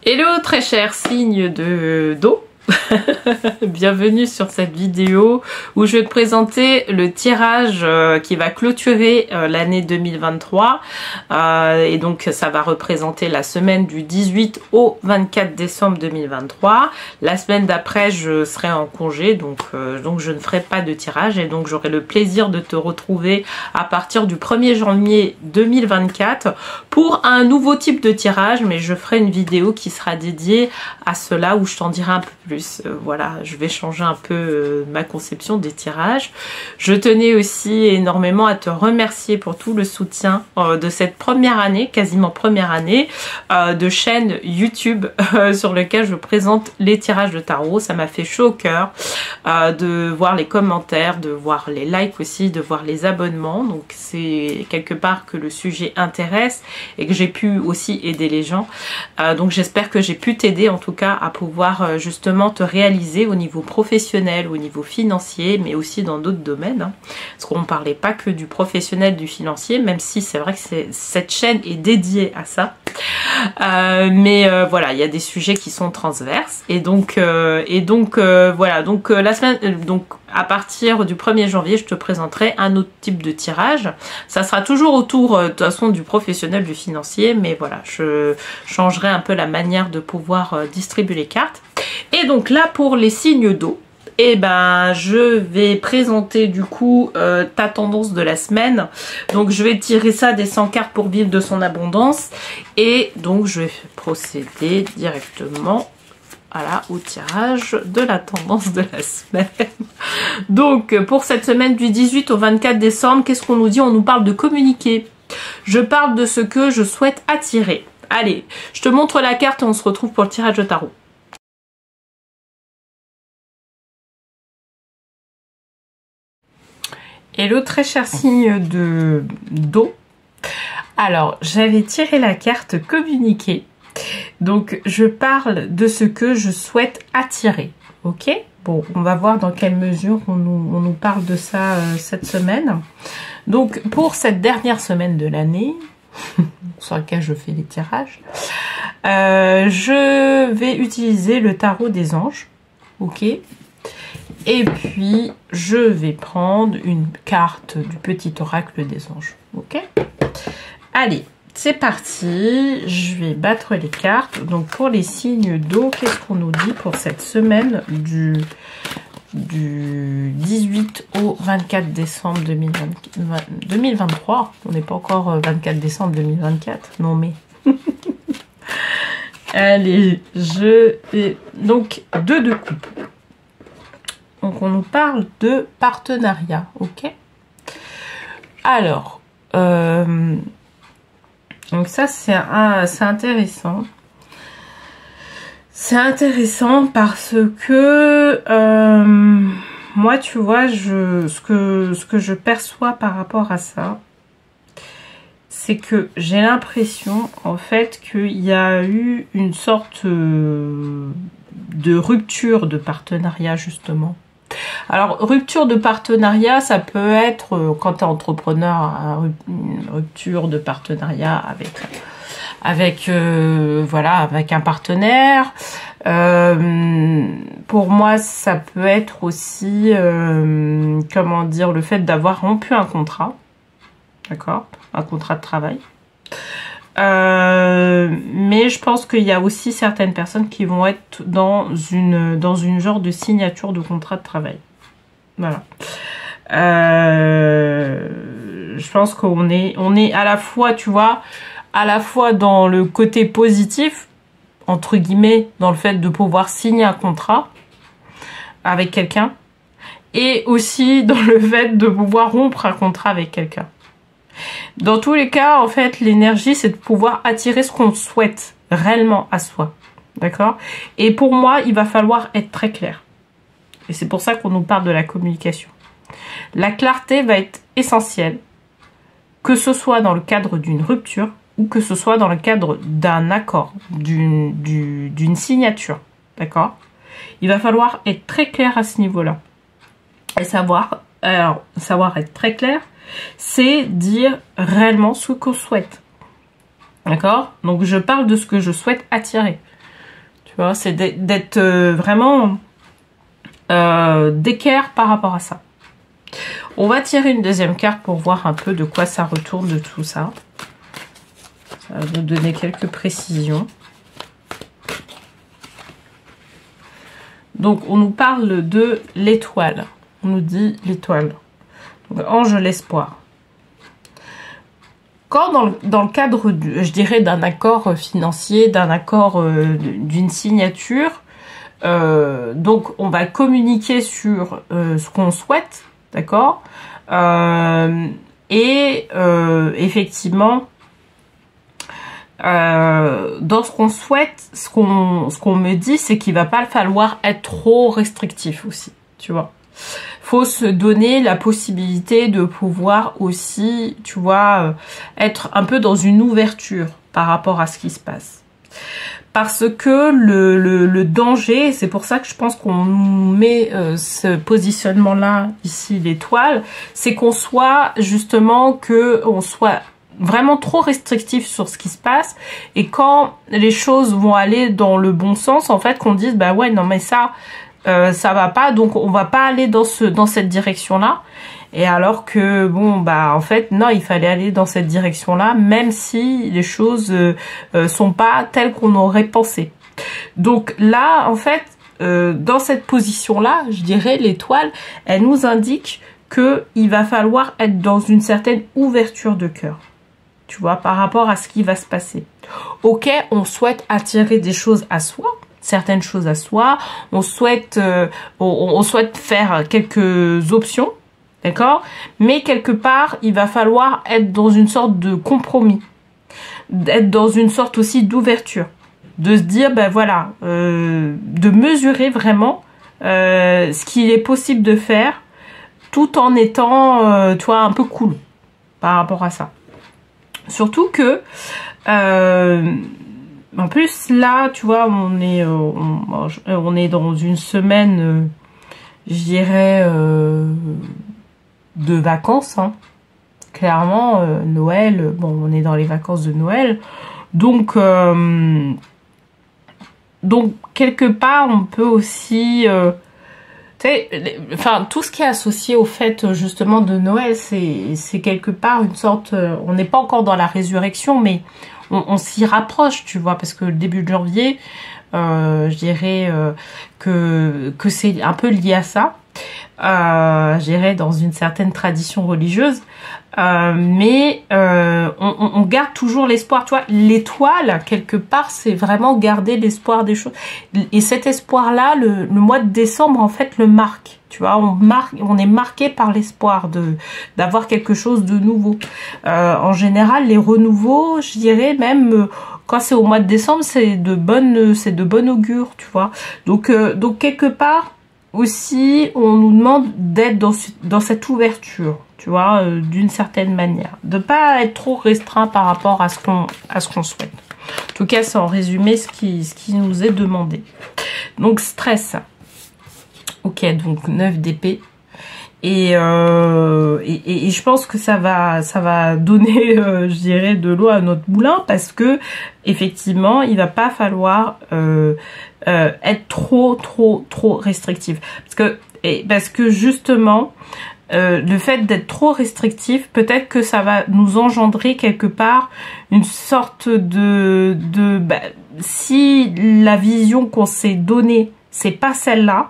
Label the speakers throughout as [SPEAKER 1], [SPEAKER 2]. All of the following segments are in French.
[SPEAKER 1] Hello très cher signe d'eau. Bienvenue sur cette vidéo où je vais te présenter le tirage qui va clôturer l'année 2023 et donc ça va représenter la semaine du 18 au 24 décembre 2023. La semaine d'après je serai en congé donc je ne ferai pas de tirage et donc j'aurai le plaisir de te retrouver à partir du 1er janvier 2024 pour un nouveau type de tirage, mais je ferai une vidéo qui sera dédiée à cela où je t'en dirai un peu plus. Voilà, je vais changer un peu ma conception des tirages. Je tenais aussi énormément à te remercier pour tout le soutien de cette première année, quasiment première année, de chaîne YouTube sur lequel je présente les tirages de tarot. Ça m'a fait chaud au cœur de voir les commentaires, de voir les likes aussi, de voir les abonnements. Donc c'est quelque part que le sujet intéresse et que j'ai pu aussi aider les gens. Donc j'espère que j'ai pu t'aider en tout cas à pouvoir justement te réaliser au niveau professionnel, au niveau financier, mais aussi dans d'autres domaines. Hein, parce qu'on ne parlait pas que du professionnel, du financier, même si c'est vrai que cette chaîne est dédiée à ça. Voilà, il y a des sujets qui sont transverses. Et donc voilà, donc la semaine, donc à partir du 1er janvier, je te présenterai un autre type de tirage. Ça sera toujours autour de toute façon du professionnel, du financier, mais voilà, je changerai un peu la manière de pouvoir distribuer les cartes. Et donc là pour les signes d'eau, et ben je vais présenter du coup ta tendance de la semaine. Donc je vais tirer ça des 100 cartes pour vivre de son abondance. Et donc je vais procéder directement au tirage de la tendance de la semaine. Donc pour cette semaine du 18 au 24 décembre, qu'est-ce qu'on nous dit? On nous parle de communiquer. Je parle de ce que je souhaite attirer. Allez, je te montre la carte et on se retrouve pour le tirage de tarot. Hello très cher signe d'eau. Alors j'avais tiré la carte communiquer. Donc je parle de ce que je souhaite attirer. Ok, bon, on va voir dans quelle mesure on nous parle de ça cette semaine. Donc pour cette dernière semaine de l'année sur laquelle je fais les tirages, je vais utiliser le tarot des anges. Ok. Et puis, je vais prendre une carte du petit oracle des anges. Ok? Allez, c'est parti. Je vais battre les cartes. Donc, pour les signes d'eau, qu'est-ce qu'on nous dit pour cette semaine du 18 au 24 décembre 2023. On n'est pas encore 24 décembre 2024. Non, mais... Allez, donc, 2 de coupe. Donc, on nous parle de partenariat, ok? Alors, donc ça, c'est intéressant. C'est intéressant parce que, moi, tu vois, ce que je perçois par rapport à ça, c'est que j'ai l'impression, en fait, qu'il y a eu une sorte de rupture de partenariat, justement. Alors, rupture de partenariat, ça peut être, quand tu es entrepreneur, une rupture de partenariat avec un partenaire. Pour moi, ça peut être aussi, comment dire, le fait d'avoir rompu un contrat. D'accord? Un contrat de travail. Mais je pense qu'il y a aussi certaines personnes qui vont être dans une genre de signature de contrat de travail. Voilà. Je pense qu'on est à la fois, tu vois, à la fois dans le côté positif, entre guillemets, dans le fait de pouvoir signer un contrat avec quelqu'un, et aussi dans le fait de pouvoir rompre un contrat avec quelqu'un. Dans tous les cas, en fait, l'énergie, c'est de pouvoir attirer ce qu'on souhaite réellement à soi. D'accord? Et pour moi, il va falloir être très clair. Et c'est pour ça qu'on nous parle de la communication. La clarté va être essentielle, que ce soit dans le cadre d'une rupture ou que ce soit dans le cadre d'un accord, d'une signature. D'accord? Il va falloir être très clair à ce niveau-là. Et savoir être très clair, c'est dire réellement ce qu'on souhaite. D'accord? Donc je parle de ce que je souhaite attirer. Tu vois, c'est d'être vraiment d'équerre par rapport à ça. On va tirer une deuxième carte pour voir un peu de quoi ça retourne de tout ça. Ça va nous donner quelques précisions. Donc, on nous parle de l'étoile. On nous dit l'étoile. Donc, ange l'espoir. Quand dans le cadre, je dirais, d'un accord financier, d'un accord d'une signature, donc on va communiquer sur ce qu'on souhaite, d'accord, et effectivement, dans ce qu'on souhaite, ce qu'on me dit, c'est qu'il va pas falloir être trop restrictif aussi, tu vois. Faut se donner la possibilité de pouvoir aussi, tu vois, être un peu dans une ouverture par rapport à ce qui se passe. Parce que le danger, c'est pour ça que je pense qu'on met ce positionnement-là, ici, l'étoile, c'est qu'on soit justement, on soit vraiment trop restrictif sur ce qui se passe, et quand les choses vont aller dans le bon sens, en fait, qu'on dise, bah ouais, non mais ça va pas, donc on va pas aller dans cette direction-là. Et alors que bon, bah en fait non, il fallait aller dans cette direction-là, même si les choses sont pas telles qu'on aurait pensé. Donc là, en fait, dans cette position-là, je dirais l'étoile, elle nous indique que il va falloir être dans une certaine ouverture de cœur. Tu vois, par rapport à ce qui va se passer. Ok, on souhaite attirer des choses à soi, certaines choses à soi, on souhaite faire quelques options, d'accord, mais quelque part, il va falloir être dans une sorte de compromis, être dans une sorte aussi d'ouverture, de se dire, ben voilà, de mesurer vraiment ce qu'il est possible de faire, tout en étant, tu vois, un peu cool par rapport à ça. Surtout que, en plus, là, tu vois, on est dans une semaine, je dirais, de vacances, hein. Clairement, Noël, bon, on est dans les vacances de Noël. Donc quelque part, on peut aussi... enfin, tout ce qui est associé au fait justement de Noël, c'est quelque part une sorte... on n'est pas encore dans la résurrection, mais on s'y rapproche, tu vois, parce que le début de janvier, je dirais que c'est un peu lié à ça. Je dirais dans une certaine tradition religieuse, mais on garde toujours l'espoir, tu vois. L'étoile, quelque part, c'est vraiment garder l'espoir des choses, et cet espoir là, le mois de décembre en fait le marque, tu vois. On est marqué par l'espoir d'avoir quelque chose de nouveau. En général, les renouveaux, je dirais même quand c'est au mois de décembre, c'est de bonne augure, tu vois. Donc quelque part aussi, on nous demande d'être dans cette ouverture, tu vois, d'une certaine manière. De pas être trop restreint par rapport à ce qu'on souhaite. En tout cas, c'est en résumé ce qui nous est demandé. Donc, stress. Ok, donc 9 d'épée. Et je pense que ça va donner, je dirais, de l'eau à notre moulin, parce que effectivement, il va pas falloir être trop restrictif, parce que justement, le fait d'être trop restrictif, peut-être que ça va nous engendrer quelque part une sorte bah, si la vision qu'on s'est donnée, c'est pas celle-là,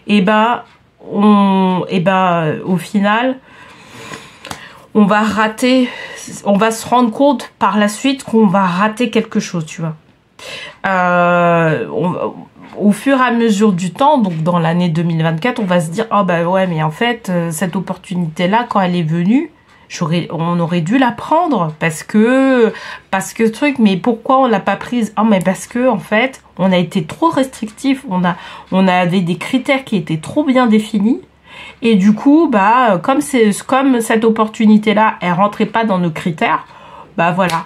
[SPEAKER 1] et ben au final, on va rater, on va se rendre compte par la suite qu'on va rater quelque chose, tu vois. Au fur et à mesure du temps, donc dans l'année 2024, on va se dire, oh bah ouais, mais en fait, cette opportunité-là, quand elle est venue, on aurait dû la prendre, parce que truc, mais pourquoi on l'a pas prise? Oh, mais parce que en fait, on a été trop restrictif, on avait des critères qui étaient trop bien définis, et du coup, bah comme cette opportunité-là, elle rentrait pas dans nos critères, bah voilà,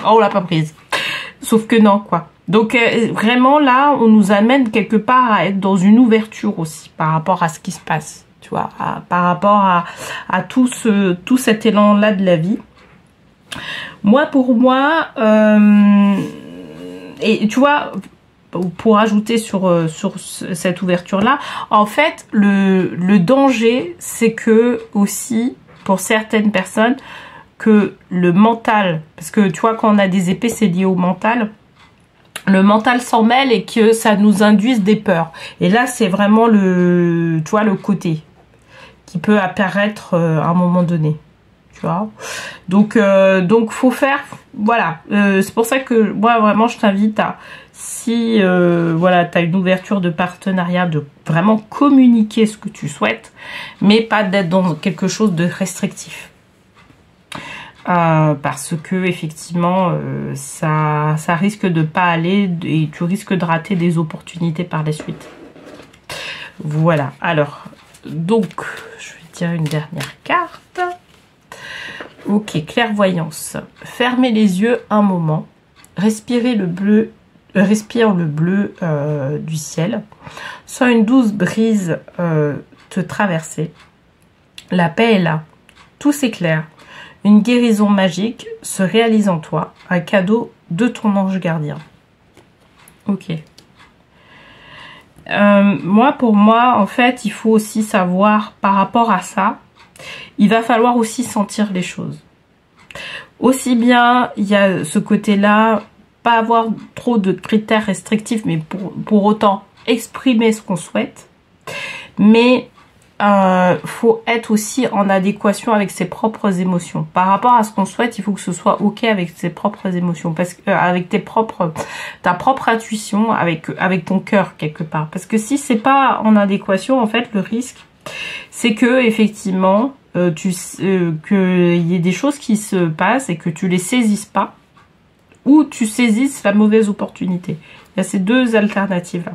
[SPEAKER 1] on l'a pas prise. Sauf que non, quoi. Donc vraiment là, on nous amène quelque part à être dans une ouverture aussi par rapport à ce qui se passe. Tu vois, par rapport à tout cet élan-là de la vie. Moi, pour moi, et tu vois, pour ajouter sur cette ouverture-là, en fait, le danger, c'est que aussi, pour certaines personnes, que le mental, parce que tu vois, quand on a des épées, c'est lié au mental, le mental s'en mêle et que ça nous induise des peurs. Et là, c'est vraiment tu vois, le côté qui peut apparaître à un moment donné. Tu vois, donc faut faire, voilà, c'est pour ça que moi vraiment je t'invite à, si voilà, tu as une ouverture de partenariat, de vraiment communiquer ce que tu souhaites, mais pas d'être dans quelque chose de restrictif. Parce que effectivement ça risque de pas aller et tu risques de rater des opportunités par la suite. Voilà, alors donc je vais tirer une dernière carte. Ok, clairvoyance. Fermez les yeux un moment. Respirez le bleu, respire le bleu du ciel. Sens une douce brise te traverser. La paix est là. Tout s'éclaire. Une guérison magique se réalise en toi. Un cadeau de ton ange gardien. Ok. Pour moi, en fait, il faut aussi savoir par rapport à ça. Il va falloir aussi sentir les choses. Aussi bien, il y a ce côté-là, pas avoir trop de critères restrictifs, mais pour autant exprimer ce qu'on souhaite. Mais faut être aussi en adéquation avec ses propres émotions. Par rapport à ce qu'on souhaite, il faut que ce soit ok avec ses propres émotions, parce que avec ta propre intuition, avec ton cœur quelque part. Parce que si c'est pas en adéquation, en fait, le risque, c'est que effectivement qu'il y ait des choses qui se passent et que tu les saisisses pas, ou tu saisisses la mauvaise opportunité. Il y a ces deux alternatives là.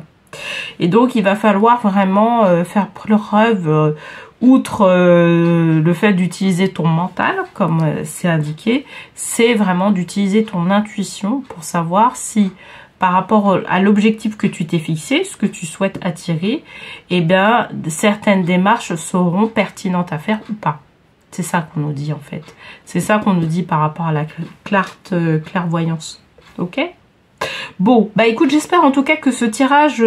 [SPEAKER 1] Et donc il va falloir vraiment faire preuve, outre le fait d'utiliser ton mental comme c'est indiqué, c'est vraiment d'utiliser ton intuition pour savoir si par rapport à l'objectif que tu t'es fixé, ce que tu souhaites attirer, eh bien, certaines démarches seront pertinentes à faire ou pas. C'est ça qu'on nous dit en fait. C'est ça qu'on nous dit par rapport à la clairvoyance. Ok ? Bon, bah écoute, j'espère en tout cas que ce tirage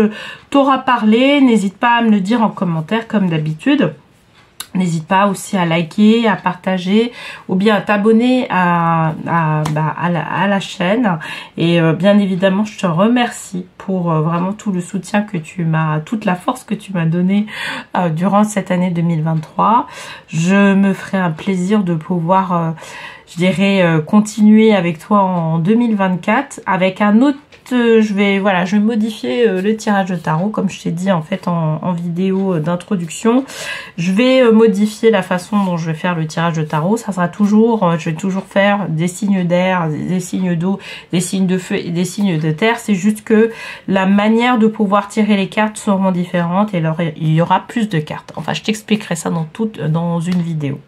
[SPEAKER 1] t'aura parlé. N'hésite pas à me le dire en commentaire comme d'habitude. N'hésite pas aussi à liker, à partager ou bien à t'abonner à la chaîne. Et bien évidemment, je te remercie pour vraiment tout le soutien que tu m'as, toute la force que tu m'as donnée durant cette année 2023. Je me ferai un plaisir de pouvoir, je dirais, continuer avec toi en 2024 avec un autre. Je vais modifier le tirage de tarot comme je t'ai dit en fait en vidéo d'introduction. Je vais modifier la façon dont je vais faire le tirage de tarot. Ça sera toujours, je vais toujours faire des signes d'air, des signes d'eau, des signes de feu et des signes de terre. C'est juste que la manière de pouvoir tirer les cartes seront différentes et alors il y aura plus de cartes. Enfin, je t'expliquerai ça dans une vidéo.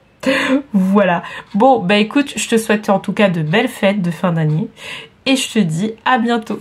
[SPEAKER 1] Voilà. Bon, bah écoute, je te souhaite en tout cas de belles fêtes de fin d'année et je te dis à bientôt.